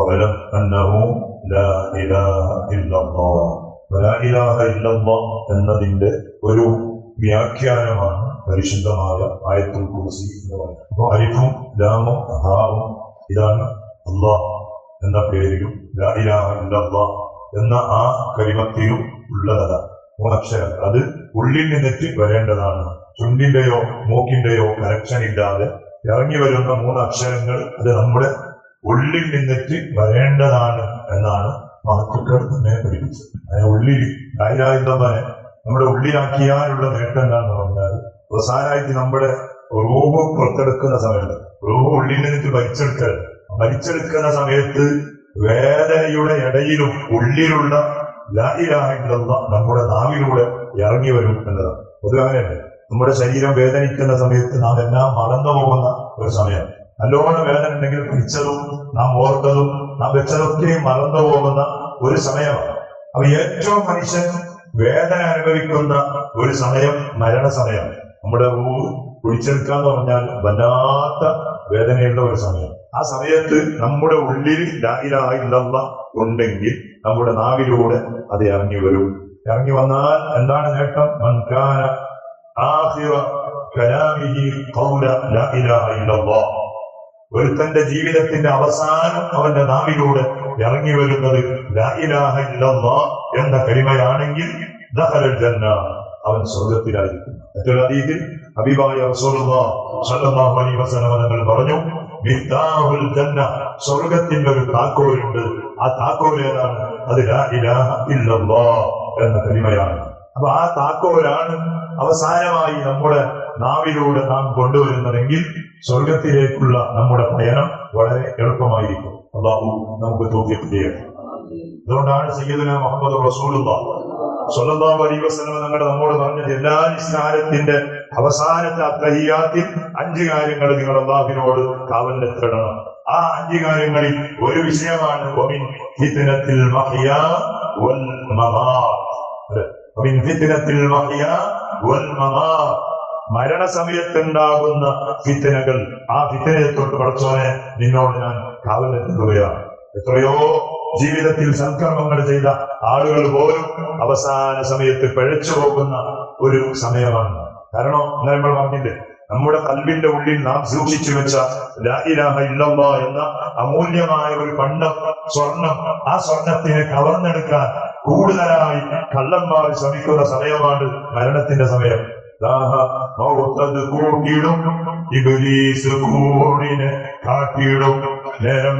വഅലം അന്നഹു ലാ ഇലാഹ ഇല്ലല്ലാഹ്. ലാ ഇലാഹ ഇല്ലല്ലാഹ് എന്നതിന്റെ ഒരു വ്യാഖ്യാനമാണ് പരിശുദ്ധമായ ആയത്തുൽ കുർസി എന്ന് പറയുന്നത്. അപ്പോൾ അലിഫും ലാമും ഹാവും ഇതാണ് അല്ലാഹ് എന്ന പേരിലും ലാ ഇലാഹ ഇല്ലല്ലാഹ് എന്ന ആ കലിമത്തിലും ഉള്ളതല്ല. മൂന്നക്ഷരം അത് ഉള്ളിൽ നിന്നിട്ട് വരേണ്ടതാണ്. ചുണ്ടിന്റെയോ മൂക്കിന്റെയോ കണക്ഷൻ ഇല്ലാതെ ഇറങ്ങി വരുന്ന 3 അക്ഷരങ്ങൾ അത് നമ്മുടെ ഉള്ളിൽ നിന്നിട്ട് വരേണ്ടതാണ് എന്നാണ് മഹത്തുക്കൾ തന്നെ പഠിപ്പിച്ചത്. അതിനെ ഉള്ളിൽ ലാ ഇലാഹ ഇല്ലല്ലാഹ് നമ്മുടെ ഉള്ളിലാക്കിയാലുള്ള നേട്ടം എന്താണെന്ന് പറഞ്ഞാൽ അവസാനമായിട്ട് നമ്മുടെ റൂഹ് പുറത്തെടുക്കുന്ന സമയത്ത് റൂഹ് ഉള്ളിൽ നിന്നിട്ട് വലിച്ചെടുക്കുന്ന സമയത്ത് വേദനയുടെ ഇടയിലും ഉള്ളിലുള്ള ലാ ഇലാഹ ഇല്ലല്ലാഹ് നമ്മുടെ നാവിലൂടെ ഇറങ്ങി വരും എന്നതാണ്. പൊതുവെ അങ്ങനെയല്ലേ, നമ്മുടെ ശരീരം വേദനിക്കുന്ന സമയത്ത് നാം എല്ലാം മറന്നു പോകുന്ന ഒരു സമയം. നല്ലോണം വേദന ഉണ്ടെങ്കിൽ പിടിച്ചതും നാം ഓർത്തതും നാം വെച്ചതൊക്കെയും മറന്നു പോകുന്ന ഒരു സമയമാണ്. അപ്പൊ ഏറ്റവും മനുഷ്യൻ വേദന അനുഭവിക്കുന്ന ഒരു സമയം മരണസമയം. നമ്മുടെ റൂഹ് പിടിച്ചെടുക്കാന്ന് പറഞ്ഞാൽ വല്ലാത്ത വേദനയുള്ള ഒരു സമയം. ആ സമയത്ത് നമ്മുടെ ഉള്ളിൽ ലാ ഇലാഹ ഇല്ലല്ലാഹ് ഉണ്ടെങ്കിൽ നമ്മുടെ നാവിലൂടെ അത് ഇറങ്ങി വരും. ഇറങ്ങി വന്നാൽ എന്താണ് നേട്ടം? മൻ കാന ആഖിറ കലാമിഹി ഖൗല ലാ ഇലാഹ ഇല്ലല്ലാഹ്. ഒരുത്തന്റെ ജീവിതത്തിന്റെ അവസാനം അവന്റെ നാവിലൂടെ ഇറങ്ങി വരുന്നത് ലാ ഇലാഹ ഇല്ലല്ലാഹ് എന്ന കലിമയാണെങ്കിൽ ദഖലൽ ജന്ന, അവൻ സ്വർഗ്ഗത്തിലായിരിക്കും. മറ്റൊരു ഹദീസിൽ ഹബീബായ റസൂലുള്ളാഹി സ്വല്ലല്ലാഹു അലൈഹി വസല്ലം തങ്ങൾ പറഞ്ഞു, മിഫ്താഹുൽ ജന്ന, സ്വർഗ്ഗത്തിന്റെ ഒരു താക്കോലുണ്ട്. ആ താക്കോൽ ഏതാണ്? അത് ലാ ഇലാഹ ഇല്ലല്ലാഹ് എന്ന കലിമയാണ്. അപ്പൊ ആ താക്കോലാണ് അവസാനമായി നമ്മുടെ നാവിലൂടെ നാം കൊണ്ടുവരുന്നതെങ്കിൽ സ്വർഗത്തിലേക്കുള്ള നമ്മുടെ പയനം വളരെ എളുപ്പമായിരിക്കും. അല്ലാഹു നമുക്ക് തൗഫീഖ് ചെയ്യട്ടെ. അതുകൊണ്ടാണ് സയ്യിദുനാ മുഹമ്മദ് റസൂലുള്ളാഹി സ്വല്ലല്ലാഹു അലൈഹി വസല്ലം തങ്ങൾ നമ്മോട് പറഞ്ഞത്, എല്ലാ നിസ്കാരത്തിന്റെ അവസാനത്തെ അത്തഹിയ്യാത്തിൽ 5 കാര്യങ്ങൾ നിങ്ങൾ അല്ലാഹുവിനോട് കാവലിൽ തേടണം. ആ 5 കാര്യങ്ങളിൽ ഒരു വിഷയമാണ് വമിൻ ഫിത്നത്തിൽ മഹ്യാ വൽ മമാത്. വമിൻ ഫിത്നത്തിൽ മഹ്യാ വൽ മമാത്, മരണസമയത്തുണ്ടാകുന്ന ഫിത്നകൾ. ആ ഫിത്നയെ തൊട്ട് പടച്ചോനെ നിന്നോട് ഞാൻ കാവലെത്തുകയാണ്. എത്രയോ ജീവിതത്തിൽ സൽക്കർമ്മങ്ങൾ ചെയ്ത ആളുകൾ പോലും അവസാന സമയത്ത് പിഴച്ചു പോകുന്ന ഒരു സമയമാണ്. കാരണം അങ്ങനെ നമ്മൾ പറഞ്ഞില്ലേ, നമ്മുടെ കൽബിന്റെ ഉള്ളിൽ നാം സൂക്ഷിച്ചു വെച്ച ലാ ഇലാഹ ഇല്ലല്ലാഹ് എന്ന അമൂല്യമായ ഒരു പണ്ടം, സ്വർണം, ആ സ്വർണത്തിനെ കവർന്നെടുക്കാൻ കൂടുതലായി കള്ളന്മാർ ശ്രമിക്കുന്ന സമയമാണ് മരണത്തിന്റെ സമയം. കൂട്ടിയിടും ഇബ്ലീസ് കൂടിനെ കാട്ടിയിടും നേരം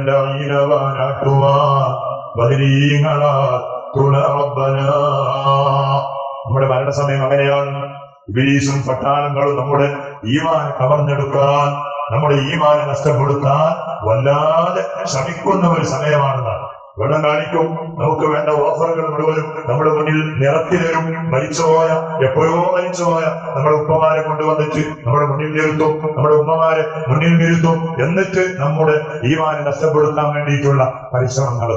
നമ്മുടെ മരണസമയം അങ്ങനെയാണ്. ഇബ്ലീസും പട്ടാളങ്ങളും നമ്മുടെ ഈമാൻ കവർന്നെടുക്കാൻ, നമ്മുടെ ഈമാൻ നഷ്ടപ്പെടുത്താൻ വല്ലാതെ ശ്രമിക്കുന്ന ഒരു സമയമാണെന്നാണ്. വെള്ളം കാണിക്കും, നമുക്ക് വേണ്ട ഓഫറുകൾ മുഴുവനും നമ്മുടെ മുന്നിൽ നിറത്തി തരും. മരിച്ചുപോയ, എപ്പോഴോ മരിച്ചുപോയ നമ്മുടെ ഉപ്പമാരെ കൊണ്ടുവന്നിട്ട് നമ്മുടെ മുന്നിൽ നിർത്തും, നമ്മുടെ ഉമ്മമാരെ മുന്നിൽ നിർത്തും. എന്നിട്ട് നമ്മുടെ ഈമാനെ നഷ്ടപ്പെടുത്താൻ വേണ്ടിയിട്ടുള്ള പരിശ്രമങ്ങൾ.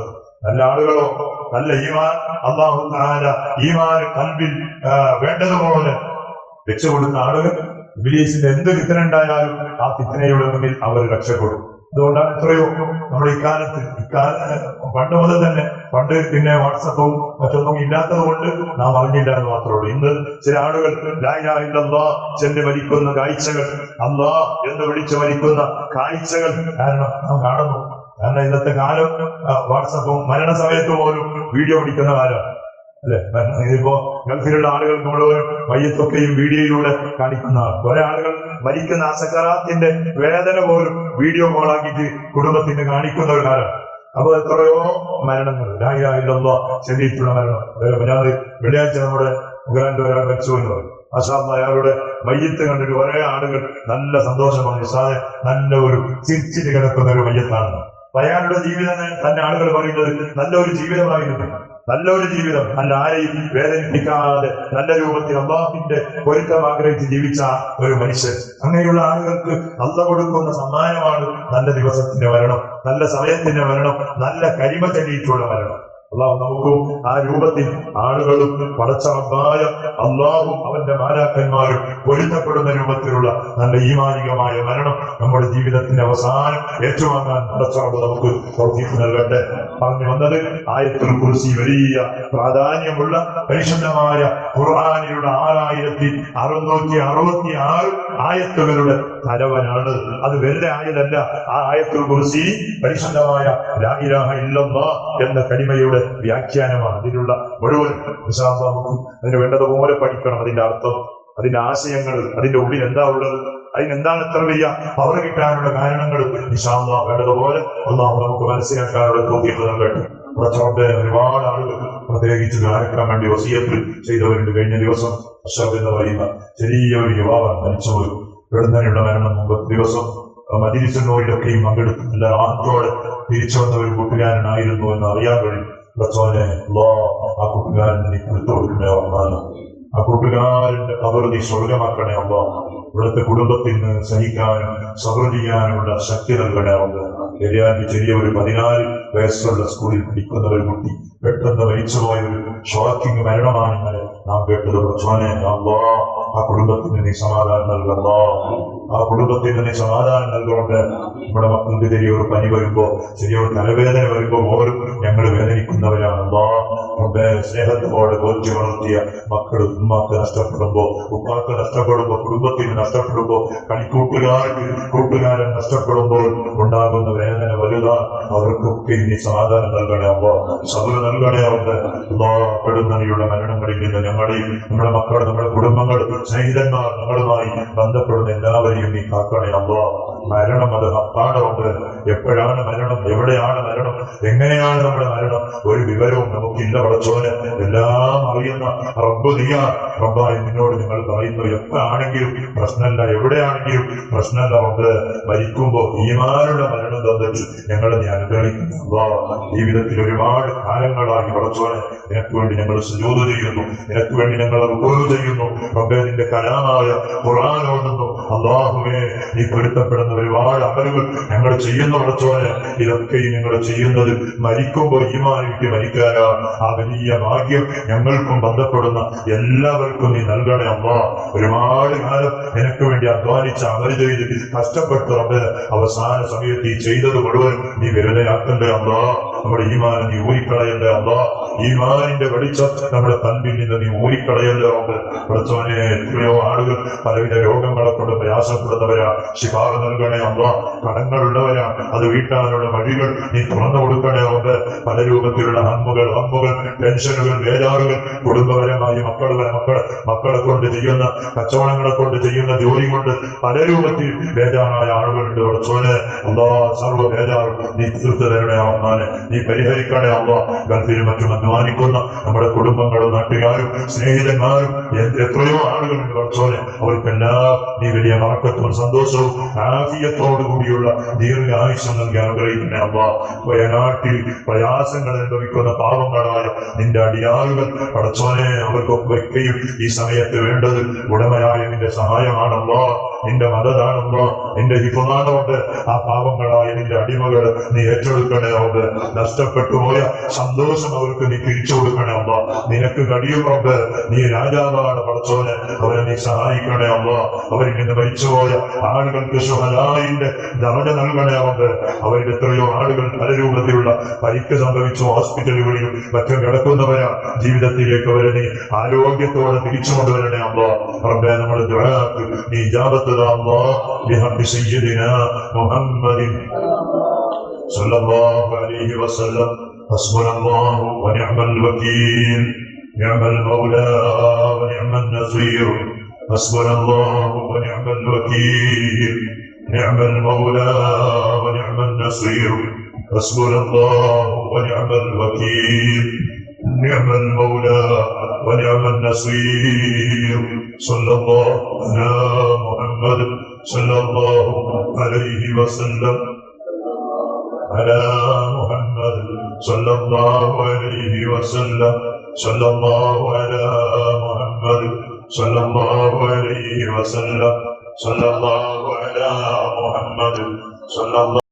നല്ല ആളുകളോ, നല്ല ഈമാൻ, അല്ലാഹു തആല ഈമാൻ കൽബിൽ വേണ്ടതുപോലെ രക്ഷപ്പെടുന്ന ആളുകൾ ഇബ്ലീസിന്റെ എന്ത് ഫിത്ന ഉണ്ടായാലും ആ ഫിത്നയുടെ മുന്നിൽ അവർ രക്ഷപ്പെടും. അതുകൊണ്ടാണ് എത്രയോ നമ്മുടെ ഇക്കാലത്ത് പണ്ട് മുതൽ തന്നെ, പണ്ട് പിന്നെ വാട്സപ്പും മറ്റൊന്നും ഇല്ലാത്തത് കൊണ്ട് നാം അറിഞ്ഞില്ല എന്ന് മാത്രമേ ഉള്ളൂ. ഇന്ന് ചില ആളുകൾ ലാ ഇലാഹ ഇല്ലല്ലാഹ് ചെന്ന് മരിക്കുന്ന കാഴ്ചകൾ, അല്ലാഹ് എന്ന് വിളിച്ച് മരിക്കുന്ന കാഴ്ചകൾ കാരണം നാം കാണുന്നു. കാരണം ഇന്നത്തെ കാലം വാട്സപ്പും മരണസമയത്ത് പോലും വീഡിയോ പിടിക്കുന്ന കാലമാണ് അല്ലെ. ഇതിപ്പോ ഗൾഫിലുള്ള ആളുകൾക്ക് മുഴുവൻ മയ്യത്തൊക്കെയും വീഡിയോയിലൂടെ കാണിക്കുന്നതാണ്. കുറെ ആളുകൾ മരിക്കുന്ന ആ സക്കറാത്തിന്റെ വേദന പോലും വീഡിയോ കോളാക്കിയിട്ട് കുടുംബത്തിന് കാണിക്കുന്ന ഒരു കാലം. അപ്പൊ എത്രയോ മരണങ്ങൾ, ലാ ഇലാഹ ഇല്ലല്ലാഹ് ചൊല്ലിയിട്ടുള്ള മരണം. വെള്ളിയാഴ്ച നമ്മുടെ മുഖാന്റെ ഒരാൾ മരിച്ചു എന്ന് പറയും. അയാളുടെ മയ്യത്ത് കണ്ടിട്ട് കുറെ ആളുകൾ നല്ല സന്തോഷമാണ്, നല്ല ഒരു ചിരിച്ചിട്ട് കിടക്കുന്ന ഒരു മയ്യത്താണ്. അയാളുടെ ജീവിതം തന്നെ ആളുകൾ പറയുന്നത് നല്ലൊരു ജീവിതമായിരുന്നു, നല്ലൊരു ജീവിതം, നല്ല ആരെയും വേദനിപ്പിക്കാതെ നല്ല രൂപത്തിൽ അല്ലാഹുവിന്റെ പൊരുത്തം ആഗ്രഹിച്ച് ജീവിച്ച ഒരു മനുഷ്യൻ. അങ്ങനെയുള്ള ആളുകൾക്ക് അല്ലാഹു കൊടുക്കുന്ന സമ്മാനമാണ് നല്ല ദിവസത്തിന്റെ മരണം, നല്ല സമയത്തിന്റെ മരണം, നല്ല കരിമ ചൊല്ലിയിട്ടുള്ള മരണം. അള്ളാഹു നമുക്കും ആ രൂപത്തിൽ ആളുകളും പടച്ചറബായ അള്ളാഹും അവന്റെ മാലാക്കന്മാരും പൊരുത്തപ്പെടുന്ന രൂപത്തിലുള്ള നല്ല ഈമാനികമായ മരണം നമ്മുടെ ജീവിതത്തിന്റെ അവസാനം ഏറ്റുവാങ്ങാൻ പടച്ചറബ് നമുക്ക് തൗഫീഖ് നൽകട്ടെ. പറഞ്ഞു വന്നത് ആയത്തുൽ കുർസി വലിയ പ്രാധാന്യമുള്ള പരിശുദ്ധമായ ഖുർആനിലുള്ള 6666 ആയത്തുകളുടെ തലവനാണ്. അത് വെറുതെ ആയതല്ല. ആ ആയത്തുൽ കുർസി പരിശുദ്ധമായ ലാ ഇലാഹ ഇല്ലല്ലാഹ് എന്ന കലിമയുടെ വ്യാഖ്യാനമാണ്. അതിലുള്ള മുഴുവൻ നമുക്ക് അതിന് വേണ്ടതുപോലെ പഠിക്കണം. അതിന്റെ അർത്ഥം, അതിന്റെ ആശയങ്ങൾ, അതിന്റെ ഉള്ളിൽ എന്താ ഉള്ളത്, അതിനെന്താണ് ഇത്ര വലിയ പവർ കിട്ടാനുള്ള കാരണങ്ങൾ വേണ്ടതുപോലെ അല്ലാഹു നമുക്ക് മനസ്സിലാക്കാനുള്ള തൗഫീഖ് നൽകട്ടെ. ഒരുപാട് ആളുകൾ പ്രത്യേകിച്ച് ദ്വാരക്കാൻ വേണ്ടി വസിയത്ത് ചെയ്തവരുണ്ട്. കഴിഞ്ഞ ദിവസം അഷ്റഫ് എന്ന് പറയുന്ന ചെറിയൊരു യുവാവാണ് മരിച്ചുപോയി. പെടുന്നതിനുള്ള മരണം മുമ്പത്തെ ദിവസം മജ്‌ലിസിനോടൊക്കെയും പങ്കെടുത്ത് നല്ല ആഹത്തോടെ തിരിച്ചു വന്ന ഒരു കൂട്ടുകാരനായിരുന്നു എന്ന് അറിയാൻ കഴിയും. ആ കൂട്ടുകാരൻ എനിക്ക് വിട്ടുകൊടുക്കണേ അള്ളാഹ്. ആ കൂട്ടുകാരന്റെ ഖബർ നീ സ്വർഗമാക്കണേ അള്ളാഹ്. ഇവിടുത്തെ കുടുംബത്തിന് സഹിക്കാനും സബർ ചെയ്യാനുമുള്ള ശക്തി നൽകണേ അള്ളാഹ്. ചെറിയ ഒരു 14 വയസ്സുള്ള സ്കൂളിൽ പഠിക്കുന്ന ഒരു കുട്ടി പെട്ടെന്ന് മരിച്ചുപോയ ഒരു ഷോക്കിംഗ് മരണമാണ് ഇന്നലെ നാം കേട്ടത്. അള്ളാഹ് ആ കുടുംബത്തിന് നീ സമാധാനം നൽകണ്ട. ആ കുടുംബത്തിന് നീ സമാധാനം നൽകുകൊണ്ട് നമ്മുടെ മക്കൾക്ക് ചെറിയൊരു പനി വരുമ്പോ, ചെറിയൊരു തലവേദന വരുമ്പോ പോലും ഞങ്ങൾ വേദനിക്കുന്നവരാണ്. സ്നേഹത്തോടെ പോറ്റി വളർത്തിയ മക്കൾ ഉമ്മാക്ക് നഷ്ടപ്പെടുമ്പോ, ഉപ്പാക്ക് നഷ്ടപ്പെടുമ്പോ, കുടുംബത്തിന് നഷ്ടപ്പെടുമ്പോ, കൂട്ടുകാരൻ നഷ്ടപ്പെടുമ്പോൾ ഉണ്ടാകുന്ന വേദന വലുതാണ്. അവർക്കൊക്കെ ഇനി സമാധാനം നൽകണേ അമ്മ, സബർ നൽകണേ അവർക്ക്. പെടുന്നതിയുള്ള മരണങ്ങളിൽ നിന്ന് ഞങ്ങളെയും നമ്മുടെ മക്കൾ, നമ്മുടെ കുടുംബങ്ങൾ, സ്നേഹിതന്മാർ, ഞങ്ങളുമായി ബന്ധപ്പെടുന്ന എല്ലാവരെയും നീ കാക്കണേ അമ്മ. മരണം അത് ഹത്താണുണ്ട്. എപ്പോഴാണ് മരണം, എവിടെയാണ് മരണം, എങ്ങനെയാണ് നമ്മുടെ മരണം, ഒരു വിവരവും നമുക്കില്ല. പടച്ചോന് എല്ലാം അറിയുന്ന റബ്ബ് നീയാ. റബ്ബായി നിന്നോട് ഞങ്ങൾ പറയുന്നു, എപ്പോ ആണെങ്കിലും പ്രശ്നമല്ല, എവിടെയാണെങ്കിലും പ്രശ്നമല്ല. റബ്ബ് മരിക്കുമ്പോ ഈമാനുള്ള മരണം തന്നിട്ട് ഞങ്ങളെ നീ അനുഗ്രഹിക്കുന്നു. ജീവിതത്തിൽ ഒരുപാട് കാലങ്ങളായി പടച്ചോനെ നിനക്ക് വേണ്ടി ഞങ്ങൾ സുജൂദ് ചെയ്യുന്നു, നിനക്ക് വേണ്ടി ഞങ്ങൾ റുകൂഅ് ചെയ്യുന്നു. റബ്ബേ നിന്റെ കലാമായ ഖുർആൻ ഓതുന്നു. അല്ലാഹുവേ നീ പൊരുത്തപ്പെടുന്ന ഒരുപാട് അമലുകൾ ഞങ്ങൾ ചെയ്യുന്ന പടച്ചോനെ, ഇതൊക്കെയും ഞങ്ങൾ ചെയ്യുന്നത് മരിക്കുമ്പോൾ ഈമാനിക്ക് മരിക്കാനാണ്. ആ വലിയ ഭാഗ്യം ഞങ്ങൾക്കും ബന്ധപ്പെടുന്ന എല്ലാവർക്കും നീ നൽകണേ അല്ലാ. ഒരുപാട് കാലം നിനക്ക് വേണ്ടി അധ്വാനിച്ച് അമൽ ചെയ്ത് കഷ്ടപ്പെട്ട് റബ്ബേ അവസാന സമയത്ത് ഈ ചെയ്തത് മുഴുവൻ നീ വെറുതെയാക്കണ്ടേ അല്ലാ. നമ്മുടെ ഈമാൻ നീ ഊരിക്കളയണ്ടേ അല്ലാ. ഈമാനിന്റെ വെളിച്ചം നമ്മുടെ കൽബിൽ നിന്ന് നീ ഊരിക്കളയല്ലേ റബ്ബേ. പടച്ചോനെ എത്രയോ ആളുകൾ പലവിധ രോഗങ്ങളെ കൊണ്ട് പ്രയാസപ്പെടുന്നവരാ, ശിഫാ നൽകണേ അല്ലാ. കടങ്ങളുള്ളവരാ, അത് വീട്ടാനുള്ള വഴികൾ നീ തുറന്നു കൊടുക്കണേ റബ്ബേ. പല രൂപത്തിലുള്ള ഹമ്മുകൾ, ടെൻഷനുകൾ, ബേജാറുകൾ, കുടുംബപരമായി മക്കളെ കൊണ്ട് ചെയ്യുന്ന കച്ചവടങ്ങളെ കൊണ്ട് ചെയ്യുന്ന ജോലി കൊണ്ട് പല രൂപത്തിൽ ബേജാറായ ആളുകളുണ്ട്. പടച്ചോനെ അല്ലാ, സർവ്വ ബേജാറും നീ തീർത്തു തരണേ അള്ളാനെ, നീ പരിഹരിക്കണേ അല്ലാ. ഗൾഫിലും മറ്റും അധ്വാനിക്കുന്ന നമ്മുടെ കുടുംബങ്ങളും നാട്ടുകാരും സ്നേഹിതന്മാരും എത്രയോ ആളുകളുണ്ട്. പടച്ചോനെ അവർക്കെല്ലാം നീ വലിയ മറക്കത്തും സന്തോഷവും ആഫിയത്തോടുകൂടിയുള്ള ദീർഘായുസ്സം നൽകി അനുഗ്രഹിക്കണേ അല്ലാ. വയനാട്ടിൽ പ്രയാസങ്ങൾ അനുഭവിക്കുന്ന പാവങ്ങളായ നിന്റെ അടിയാറുകൾ പടച്ചോനെ, അവർക്കൊക്കെയും ഈ സമയത്ത് വേണ്ടത് ഉടമയായ നിന്റെ സഹായമാണല്ലോ, നിന്റെ മദതാണല്ലോ, നിന്റെ ഹിഫുദാണുണ്ട്. ആ പാവങ്ങളായ നിന്റെ അടിമകൾ നീ ഏറ്റെടുക്കണേ റബ്ബ്. നഷ്ടപ്പെട്ടു പോയ സന്തോഷം അവർക്ക് നീ തിരിച്ചു കൊടുക്കണേ അമ്മ. നിനക്ക് കഴിയും റബ്ബ്, നീ രാജാവാണ് പടച്ചോനെ, അവരെ നീ സഹായിക്കണേ അമ്മ. അവരിൽ നിന്ന് മരിച്ചുപോയ ആളുകൾക്ക് ശുഹദാഇന്റെ ദറജ നൽകണേ റബ്ബ്. അവരിൽ എത്രയോ ആളുകൾ പല രൂപത്തിലുള്ള പരിക്ക് സംഭവിച്ചു ഹോസ്പിറ്റലുകളിലും മറ്റും കിടക്കുന്നവരാ. ജീവിതത്തിലേക്ക് അവരെ നീ ആരോഗ്യത്തോടെ തിരിച്ചു കൊണ്ടുവരണേ അമ്മ. റബ്ബേ നമ്മുടെ ദുആക്ക് നീ ഇജാബത്ത് താ അമ്മ. ബിഹഖി സയ്യിദിനാ മുഹമ്മദിൻ സല്ലല്ലാഹു അലൈഹി വസല്ലം. ഹസ്ബുനല്ലാഹു വനിഅമൽ വകീൽ. നിഅമൽ മൗലാ വനിഅമൻ നസീർ. ഹസ്ബുനല്ലാഹു വനിഅമൽ വകീൽ. നിഅമൽ മൗലാ വനിഅമൻ നസീർ. ഹസ്ബുനല്ലാഹു വനിഅമൽ വകീൽ. نعم المولى ونعم النصير. صلى الله على محمد صلى الله عليه وسلم. على محمد صلى الله عليه وسلم. صلى الله على محمد صلى الله عليه وسلم. صلى الله على محمد صلى الله